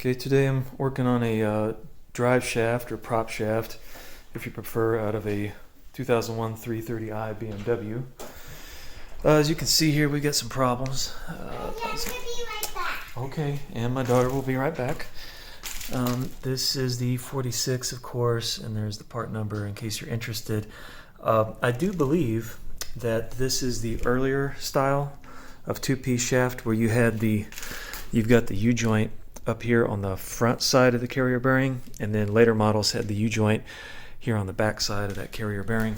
Okay, today I'm working on a drive shaft or prop shaft, if you prefer, out of a 2001 330i BMW. As you can see here, we got some problems. I'm gonna be right back. Okay, and my daughter will be right back. This is the E46, of course, and there's the part number in case you're interested. I do believe that this is the earlier style of two-piece shaft where you've got the U-joint up here on the front side of the carrier bearing, and then later models had the U-joint here on the back side of that carrier bearing.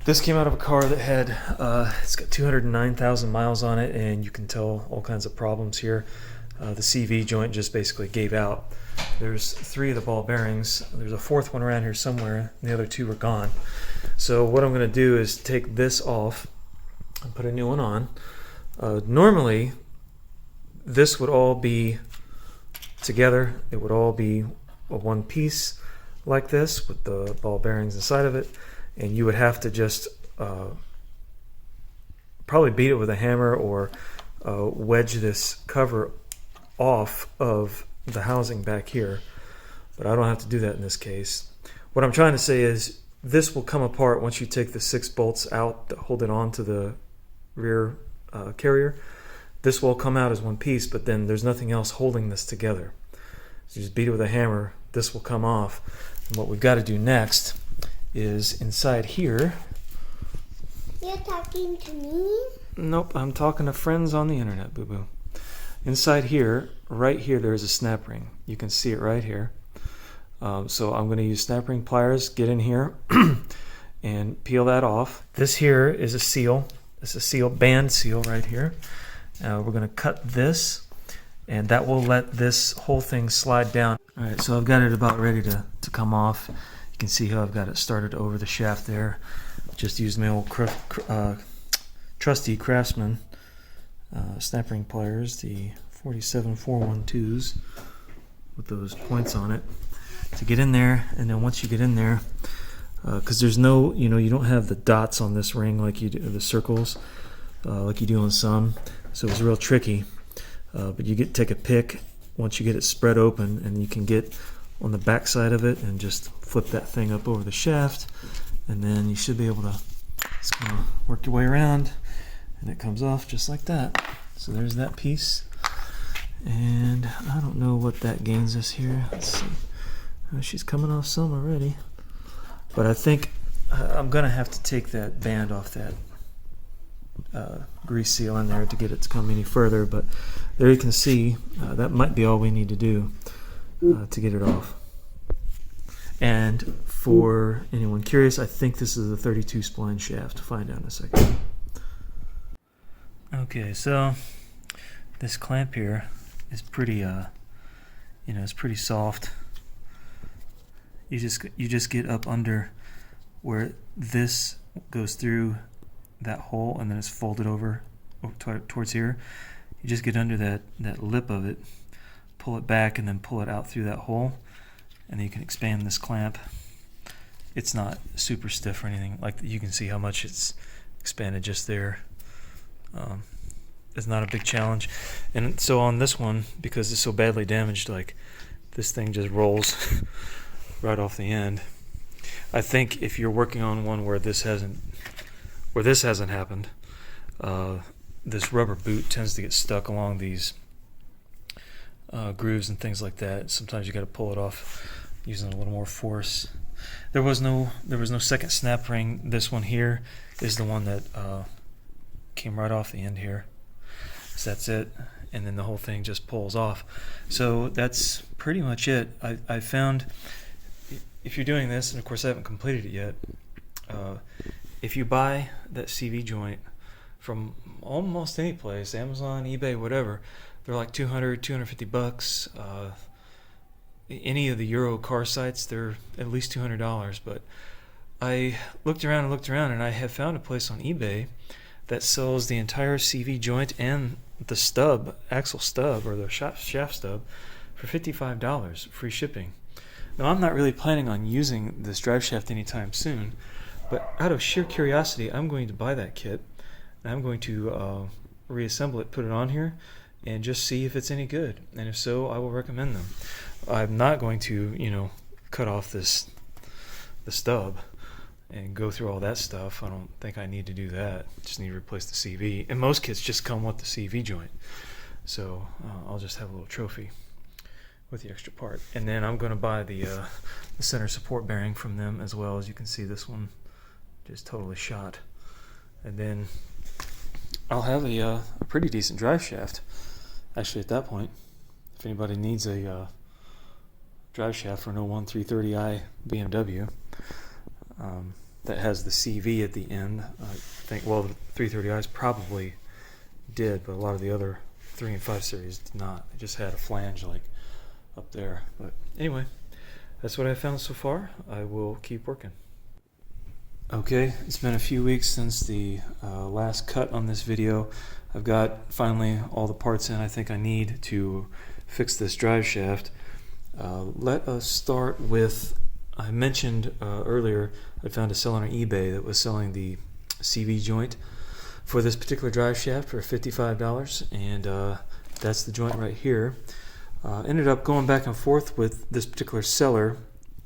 This came out of a car that had, it's got 209,000 miles on it, and you can tell all kinds of problems here. The CV joint just basically gave out. There's 3 of the ball bearings. There's a 4th one around here somewhere, and the other 2 are gone. So what I'm going to do is take this off and put a new one on. Normally, this would all be together. It would all be a one piece like this with the ball bearings inside of it, and you would have to just probably beat it with a hammer or wedge this cover off of the housing back here, but I don't have to do that in this case. What I'm trying to say is this will come apart once you take the 6 bolts out that hold it on to the rear carrier. This will come out as one piece, but then there's nothing else holding this together. So you just beat it with a hammer, this will come off. And what we've got to do next is inside here. You're talking to me? Nope, I'm talking to friends on the internet, boo-boo. Inside here, right here, there's a snap ring. You can see it right here. So I'm going to use snap ring pliers, get in here, and peel that off. This here is a seal. It's a seal, band seal right here. We're going to cut this, and that will let this whole thing slide down. Alright, so I've got it about ready to come off. You can see how I've got it started over the shaft there. Just used my old trusty Craftsman snap ring pliers, the 47412s with those points on it, to get in there. And then once you get in there, because there's no, you don't have the dots on this ring like you do, the circles, like you do on some. So it's real tricky, but you take a pick once you get it spread open, and you can get on the back side of it and just flip that thing up over the shaft, and then you should be able to just kind of work your way around, and it comes off just like that. So there's that piece, and I don't know what that gains us here. Let's see. She's coming off some already, but I think I'm gonna have to take that band off that grease seal in there to get it to come any further, but there you can see that might be all we need to do to get it off. And for anyone curious, I think this is a 32 spline shaft. Find out in a second. Okay, so this clamp here is pretty it's pretty soft. You just get up under where this goes through that hole, and then it's folded over towards here. You just get under that lip of it, pull it back, and then pull it out through that hole, and then you can expand this clamp. It's not super stiff or anything. Like, you can see how much it's expanded just there. It's not a big challenge. And so on this one, because it's so badly damaged, like, this thing just rolls right off the end. I think if you're working on one where this hasn't happened, this rubber boot tends to get stuck along these grooves and things like that. Sometimes you got to pull it off using a little more force. There was no second snap ring. This one here is the one that came right off the end here. So that's it, and then the whole thing just pulls off. So that's pretty much it. I found, if you're doing this, and of course I haven't completed it yet, if you buy that CV joint from almost any place, Amazon, eBay, whatever, they're like $200-250. Any of the Euro car sites, they're at least $200. But I looked around, and I have found a place on eBay that sells the entire CV joint and the stub, axle stub, or the shaft stub, for $55, free shipping. Now, I'm not really planning on using this drive shaft anytime soon, but out of sheer curiosity, I'm going to buy that kit, and I'm going to reassemble it, put it on here, and just see if it's any good. And if so, I will recommend them. I'm not going to, you know, cut off the stub and go through all that stuff. I don't think I need to do that. Just need to replace the CV. And most kits just come with the CV joint. So I'll just have a little trophy with the extra part. And then I'm going to buy the center support bearing from them as well. As you can see, this one just totally shot. And then I'll have a pretty decent drive shaft. Actually, at that point, if anybody needs a drive shaft for an 01 330i BMW that has the CV at the end, I think, well, the 330i's probably did, but a lot of the other 3 and 5 series did not. They just had a flange like up there. But anyway, that's what I found so far. I will keep working. Okay, it's been a few weeks since the last cut on this video. I've got finally all the parts in I think I need to fix this drive shaft. Let us start with, I mentioned earlier I found a seller on eBay that was selling the CV joint for this particular drive shaft for $55, and that's the joint right here. Ended up going back and forth with this particular seller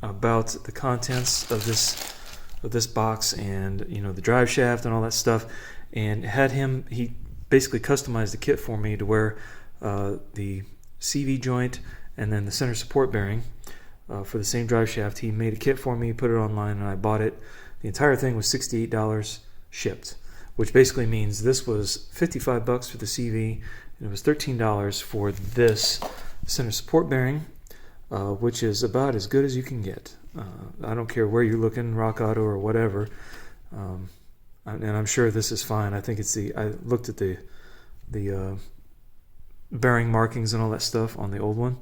about the contents of this box, and you know, the drive shaft and all that stuff, and he basically customized the kit for me to where the CV joint and then the center support bearing for the same drive shaft, he made a kit for me, put it online, and I bought it. The entire thing was $68 shipped, which basically means this was $55 for the CV and it was $13 for this center support bearing, which is about as good as you can get. I don't care where you're looking, Rock Auto or whatever, and I'm sure this is fine. I think it's I looked at the bearing markings and all that stuff on the old one,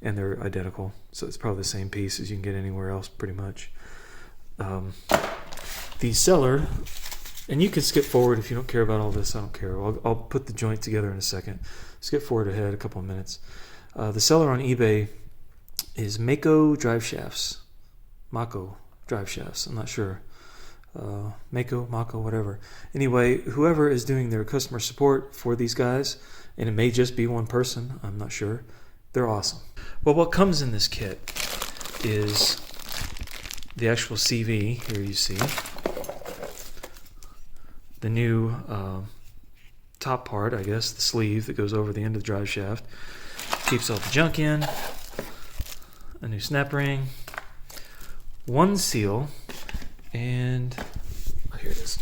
and they're identical, so it's probably the same piece as you can get anywhere else pretty much. The seller, and you can skip forward if you don't care about all this. I don't care. I'll put the joint together in a second. Skip forward ahead a couple of minutes. The seller on eBay is Mako-Driveshafts. Mako-Driveshafts. I'm not sure. Mako, whatever. Anyway, whoever is doing their customer support for these guys, and it may just be one person, I'm not sure, they're awesome. Well, what comes in this kit is the actual CV. Here you see the new top part, I guess, the sleeve that goes over the end of the drive shaft. Keeps all the junk in. A new snap ring. One seal. And here it is.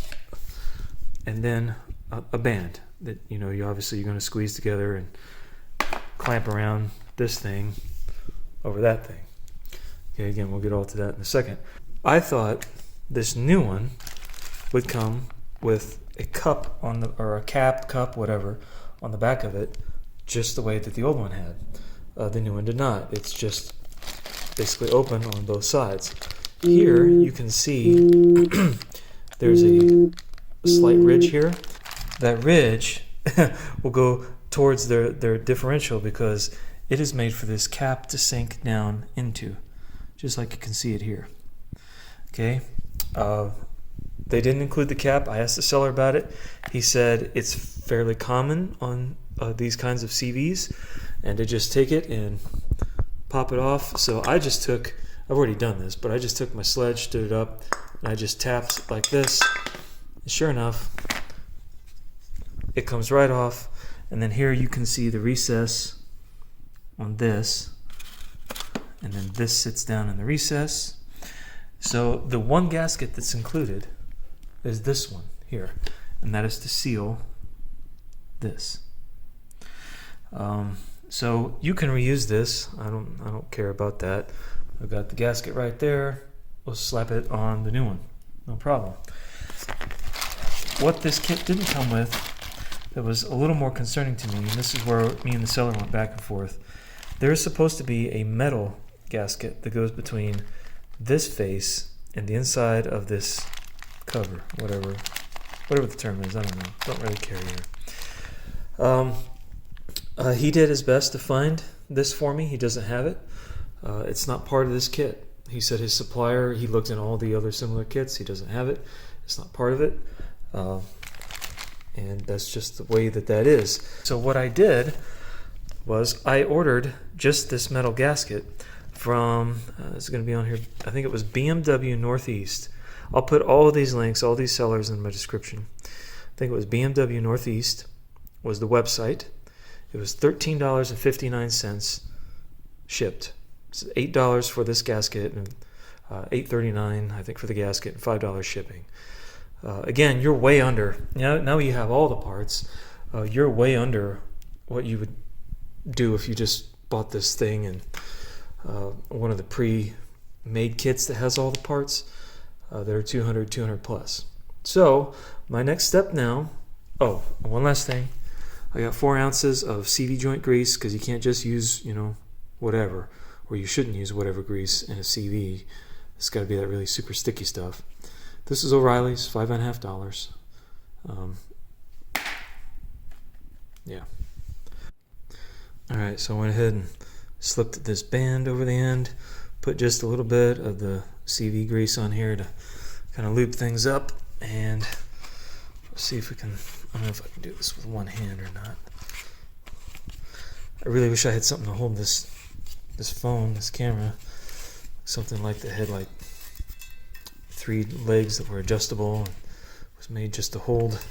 And then a band that, you know, you're going to squeeze together and clamp around this thing over that thing. Okay, again, we'll get all to that in a second. I thought this new one would come with a cup or a cup, whatever, on the back of it, just the way that the old one had. The new one did not. It's just basically open on both sides. Here you can see there's a slight ridge here. That ridge will go towards their differential because it is made for this cap to sink down into, just like you can see it here. Okay, they didn't include the cap. I asked the seller about it. He said it's fairly common on these kinds of CVs, and to just take it and pop it off. So I've already done this, but I just took my sledge, stood it up, and I just tapped like this. And sure enough, it comes right off. And then here you can see the recess on this, and then this sits down in the recess. So the one gasket that's included is this one here, and that is to seal this. So you can reuse this. I don't care about that. I've got the gasket right there. We'll slap it on the new one, no problem. What this kit didn't come with, that was a little more concerning to me, and this is where me and the seller went back and forth. There is supposed to be a metal gasket that goes between this face and the inside of this cover, whatever the term is. I don't know. Don't really care here. He did his best to find this for me. He doesn't have it. It's not part of this kit. He said his supplier, he looked in all the other similar kits. He doesn't have it. It's not part of it. And that's just the way that is. So what I did was I ordered just this metal gasket from, it's going to be on here, I think it was BMW Northwest. I'll put all of these links, all these sellers in my description. I think it was BMW Northwest was the website. It was $13.59 shipped. It's $8 for this gasket and $8.39 I think for the gasket and $5 shipping. Again, you're way under. Now you have all the parts. You're way under what you would do if you just bought this thing and one of the pre-made kits that has all the parts. They're 200 plus. So my next step now, oh, one last thing. I got 4 ounces of CV joint grease, because you can't just use, whatever, or you shouldn't use whatever grease in a CV. It's got to be that really super sticky stuff. This is O'Reilly's, $5.50. Yeah. Alright, so I went ahead and slipped this band over the end, put just a little bit of the CV grease on here to kind of lube things up, and let's see if we can, I don't know if I can do this with one hand or not. I really wish I had something to hold this phone, this camera, something like that had like 3 legs that were adjustable and was made just to hold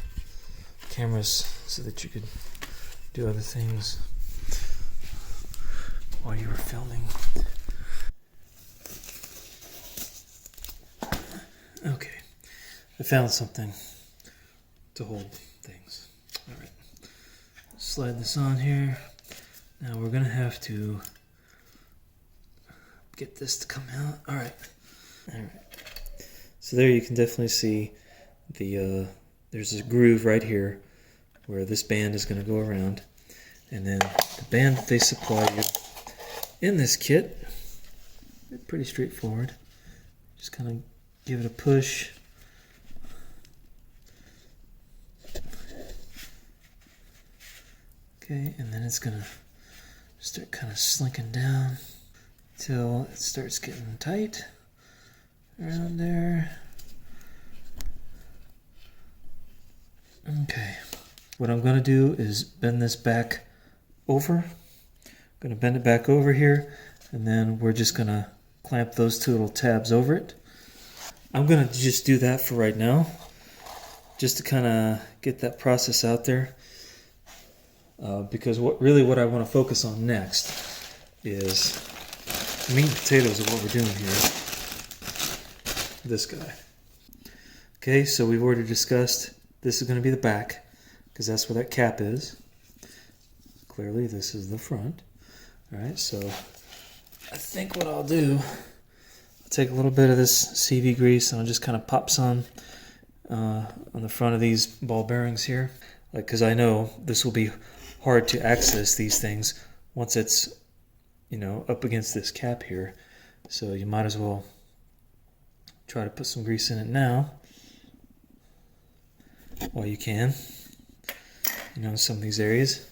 cameras so that you could do other things while you were filming. Okay, I found something to hold things. Alright, slide this on here. Now we're gonna have to get this to come out. Alright. So there you can definitely see the there's a groove right here where this band is going to go around, and then the band that they supply you in this kit, pretty straightforward. Just kind of give it a push. Okay, and then it's going to start kind of slinking down till it starts getting tight around there. Okay, what I'm going to do is bend this back over. I'm going to bend it back over here, and then we're just going to clamp those 2 little tabs over it. I'm going to just do that for right now, just to kind of get that process out there, because what I want to focus on next is the meat and potatoes of what we're doing here. This guy. Okay, so we've already discussed this is going to be the back, because that's where that cap is. Clearly this is the front. Alright, so I think what I'll do, I'll take a little bit of this CV grease and I'll just kind of pop some on the front of these ball bearings here, because I know this will be hard to access these things once it's up against this cap here. So you might as well try to put some grease in it now while you can, in some of these areas.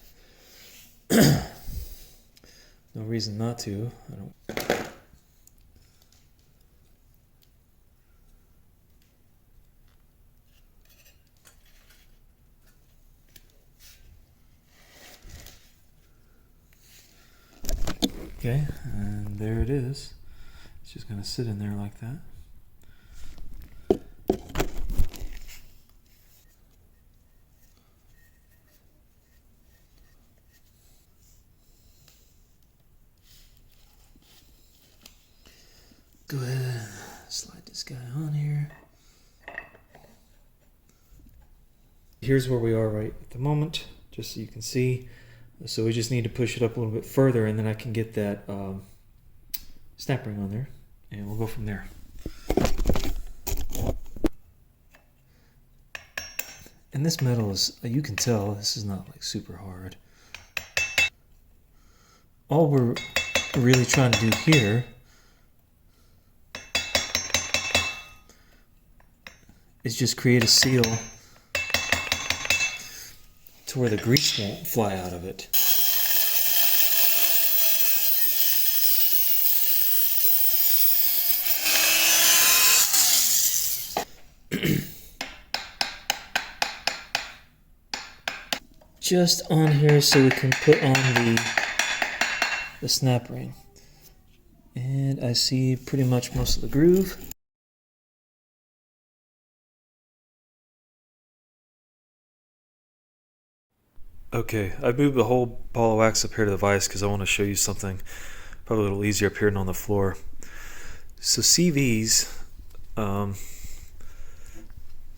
No reason not to. Okay, and there it is. It's just going to sit in there like that. Go ahead and slide this guy on here. Here's where we are right at the moment, just so you can see. So we just need to push it up a little bit further, and then I can get that snap ring on there, and we'll go from there. And this metal is, you can tell, this is not like super hard. All we're really trying to do here is just create a seal to where the grease won't fly out of it. Just on here so we can put on the the snap ring. And I see pretty much most of the groove. Okay, I moved the whole ball of wax up here to the vise because I want to show you something probably a little easier up here than on the floor. So CVs,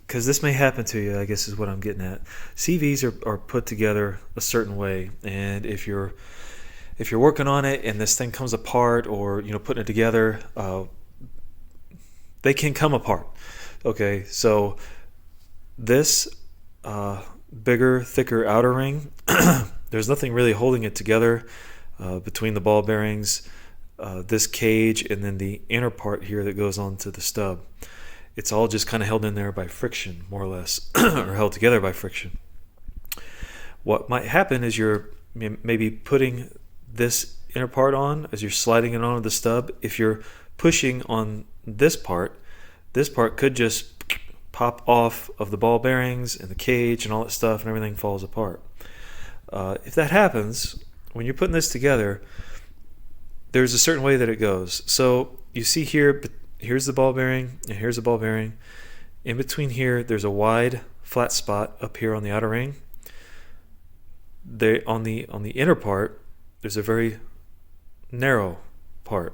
because this may happen to you, I guess is what I'm getting at. CVs are put together a certain way, and if you're working on it and this thing comes apart, or putting it together, they can come apart. Okay, so this bigger, thicker outer ring, there's nothing really holding it together between the ball bearings, this cage, and then the inner part here that goes onto the stub. It's all just kind of held in there by friction, more or less, or held together by friction. What might happen is you're maybe putting this inner part on as you're sliding it onto the stub. If you're pushing on this part could just pop off of the ball bearings and the cage and all that stuff, and everything falls apart. If that happens, when you're putting this together, there's a certain way that it goes. So you see here, here's the ball bearing, and here's the ball bearing. In between here, there's a wide flat spot up here on the outer ring. On the inner part, there's a very narrow part.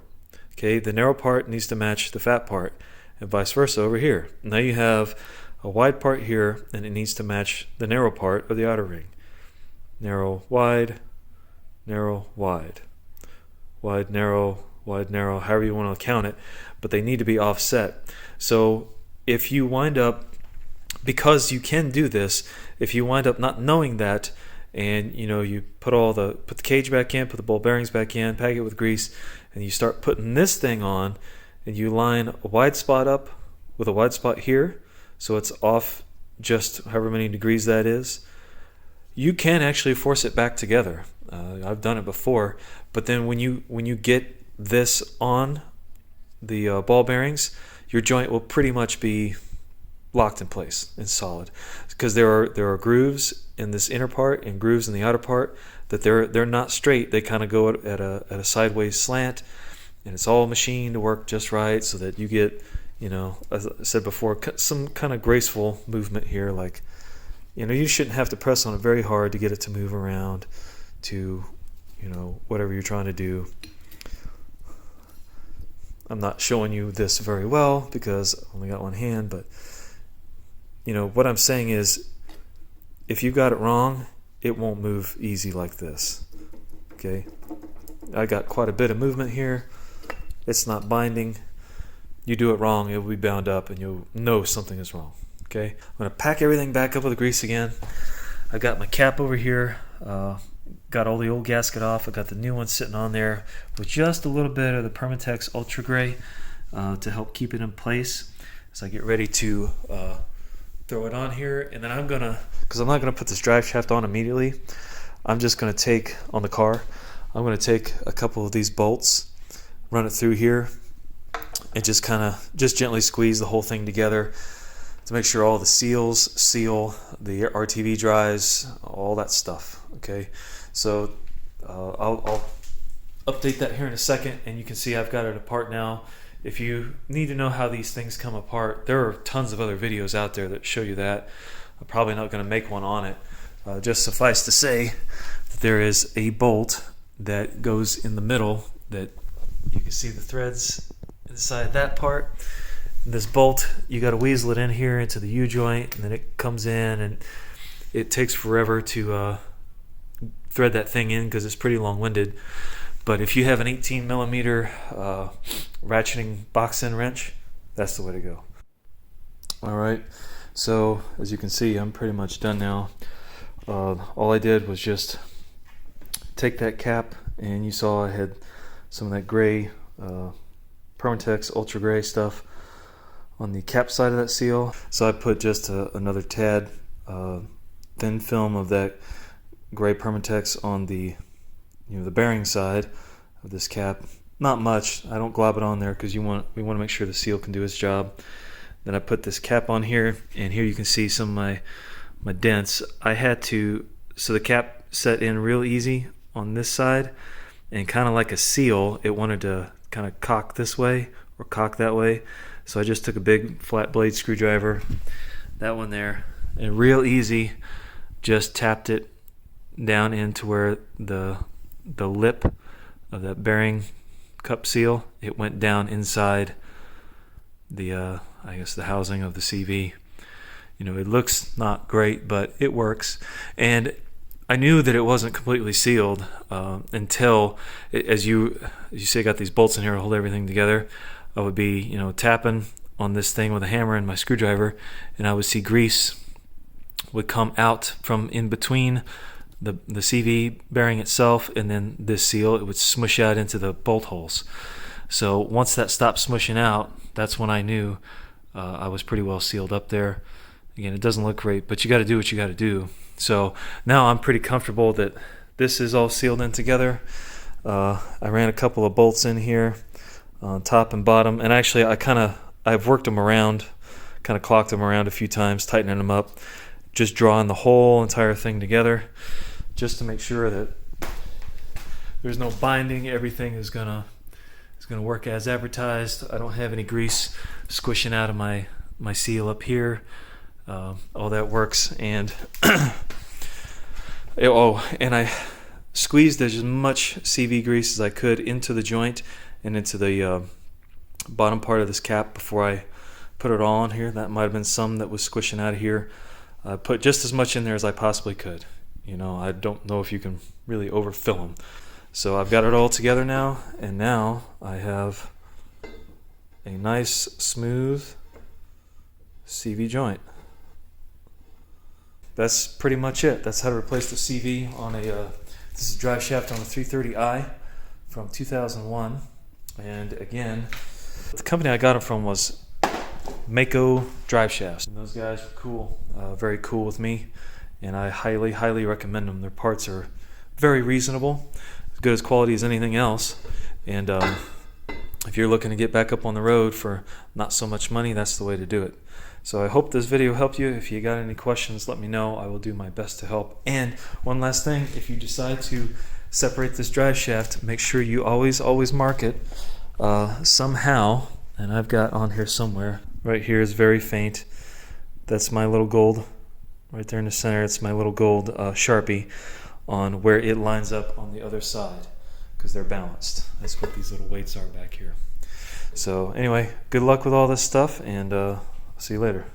Okay, the narrow part needs to match the fat part, and vice versa over here. Now you have a wide part here, and it needs to match the narrow part of the outer ring. Narrow, wide, narrow, wide, wide, narrow, however you want to count it, but they need to be offset. So if you wind up, because you can do this, if you wind up not knowing that, and you put the cage back in, put the ball bearings back in, pack it with grease, and you start putting this thing on, and you line a wide spot up with a wide spot here, so it's off just however many degrees that is, you can actually force it back together. I've done it before, but then when you get this on the ball bearings, your joint will pretty much be locked in place and solid, because there are grooves in this inner part and grooves in the outer part that they're not straight. They kind of go at a sideways slant, and it's all machined to work just right so that you get, as I said before, some kind of graceful movement here. Like, you shouldn't have to press on it very hard to get it to move around to, whatever you're trying to do. I'm not showing you this very well because I only got one hand, but what I'm saying is, if you got it wrong, it won't move easy like this. Okay, I got quite a bit of movement here. It's not binding. You do it wrong, it will be bound up, and you'll know something is wrong. Okay, I'm going to pack everything back up with the grease again. I got my cap over here. Got all the old gasket off. I got the new one sitting on there with just a little bit of the Permatex Ultra Gray to help keep it in place as I get ready to throw it on here. And then I'm gonna, because I'm not gonna put this drive shaft on immediately, I'm just gonna take on the car, I'm gonna take a couple of these bolts, run it through here, and just gently squeeze the whole thing together to make sure all the seals seal, the RTV drives, all that stuff. Okay, so I'll update that here in a second, and you can see I've got it apart now. If you need to know how these things come apart, there are tons of other videos out there that show you that. I'm probably not going to make one on it. Just suffice to say that there is a bolt that goes in the middle that you can see the threads inside that part. This bolt, you got to weasel it in here into the U-joint, and then it comes in, and it takes forever to thread that thing in because it's pretty long-winded. But if you have an 18 millimeter ratcheting box end wrench, that's the way to go. Alright, so as you can see, I'm pretty much done now. All I did was just take that cap, and you saw I had some of that gray Permatex Ultra Gray stuff on the cap side of that seal. So I put just another tad thin film of that gray Permatex on the the bearing side of this cap. Not much. I don't glob it on there because we want to make sure the seal can do its job. Then I put this cap on here, and here you can see some of my dents. I had to, so the cap set in real easy on this side, and kind of like a seal, it wanted to kind of cock this way or cock that way. So I just took a big flat blade screwdriver, that one there, and real easy, just tapped it down into where the lip of that bearing cup seal, it went down inside the I guess the housing of the CV. You know, it looks not great, but it works. And I knew that it wasn't completely sealed until, as you see, I got these bolts in here to hold everything together. I would be, you know, tapping on this thing with a hammer and my screwdriver, and I would see grease would come out from in between the CV bearing itself and then this seal. It would smush out into the bolt holes. So once that stopped smushing out, that's when I knew I was pretty well sealed up there. Again, it doesn't look great, but you got to do what you got to do. So now I'm pretty comfortable that this is all sealed in together. I ran a couple of bolts in here on top and bottom, and actually I've worked them around, kind of clocked them around a few times, tightening them up, just drawing the whole entire thing together just to make sure that there's no binding. Everything is gonna work as advertised. I don't have any grease squishing out of my seal up here. All that works, and and I squeezed as much CV grease as I could into the joint and into the bottom part of this cap before I put it all on here. That might have been some that was squishing out of here. I put just as much in there as I possibly could. You know, I don't know if you can really overfill them. So I've got it all together now, and now I have a nice smooth CV joint. That's pretty much it. That's how to replace the CV on a this is Driveshaft on a 330i from 2001. And again, the company I got them from was Mako-Driveshafts. And those guys were cool, very cool with me, and I highly recommend them. Their parts are very reasonable, as good as quality as anything else. And if you're looking to get back up on the road for not so much money, that's the way to do it. So I hope this video helped you. If you got any questions, let me know. I will do my best to help. And one last thing, if you decide to separate this drive shaft, make sure you always mark it somehow. And I've got on here somewhere. Right here is very faint. That's my little gold. Right there in the center, it's my little gold Sharpie on where it lines up on the other side, because they're balanced. That's what these little weights are back here. So anyway, good luck with all this stuff, and see you later.